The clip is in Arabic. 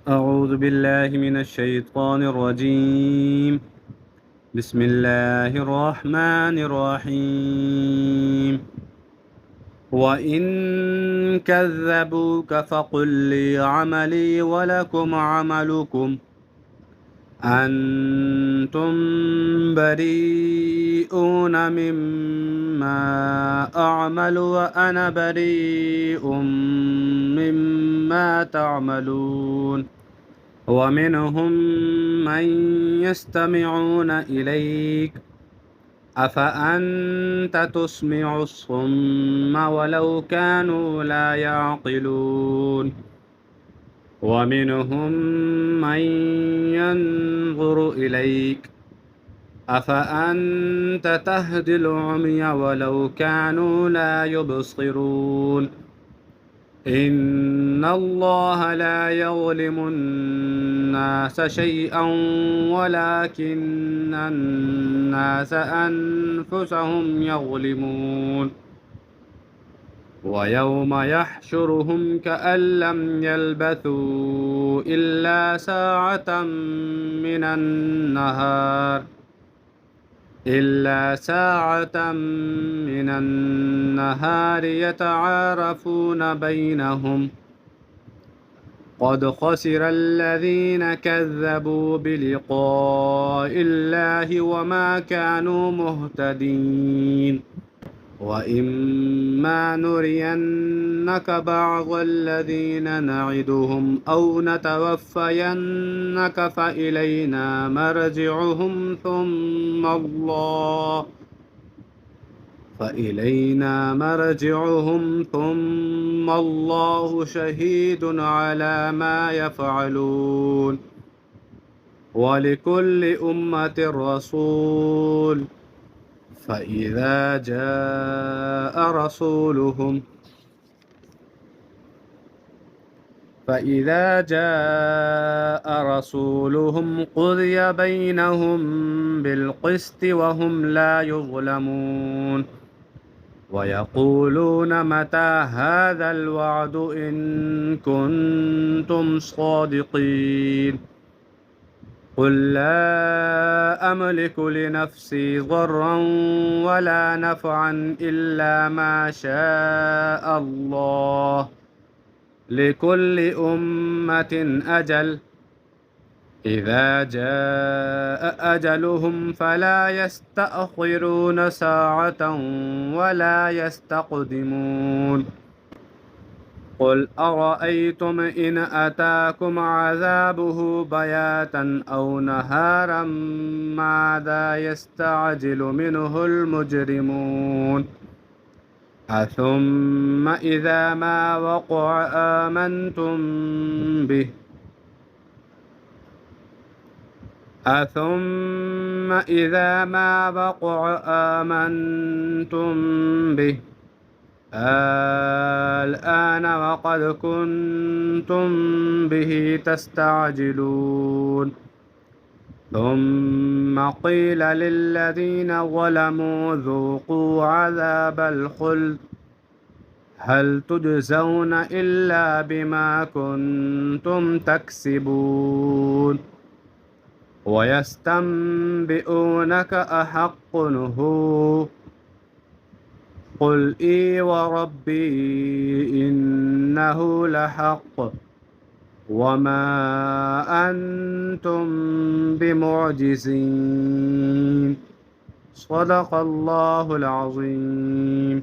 أعوذ بالله من الشيطان الرجيم. بسم الله الرحمن الرحيم. وإن كذبوك فقل لي عملي ولكم عملكم أنتم بريئون مما أعمل وأنا بريء مما تعملون. ومنهم من يستمعون إليك أفأنت تسمع الصم ولو كانوا لا يعقلون. ومنهم من ينظر إليك أفأنت تهدي العمي ولو كانوا لا يبصرون. إن الله لا يظلم الناس شيئا ولكن الناس أنفسهم يظلمون. ويوم يحشرهم كأن لم يلبثوا إلا ساعة من النهار يتعارفون بينهم قد خسر الذين كذبوا بلقاء الله وما كانوا مهتدين. وإما نرينك بعض الذين نعدهم أو نتوفينك فإلينا مرجعهم ثم الله شهيد على ما يفعلون. ولكل أمة رسول فإذا جاء رسولهم قضي بينهم بالقسط وهم لا يظلمون. ويقولون متى هذا الوعد إن كنتم صادقين. قل لا أملك لنفسي ضرا ولا نفعا إلا ما شاء الله. لكل أمة أجل إذا جاء أجلهم فلا يستأخرون ساعة ولا يستقدمون. قل أرأيتم إن أتاكم عذابه بياتا أو نهارا ماذا يستعجل منه المجرمون. أثم إذا ما وقع آمنتم به الآن وقد كنتم به تستعجلون. ثم قيل للذين ظلموا ذوقوا عذاب الخلد هل تجزون إلا بما كنتم تكسبون. ويستنبئونك أحق هو قل إي وربي إنه لحق وما أنتم بمعجزين. صدق الله العظيم.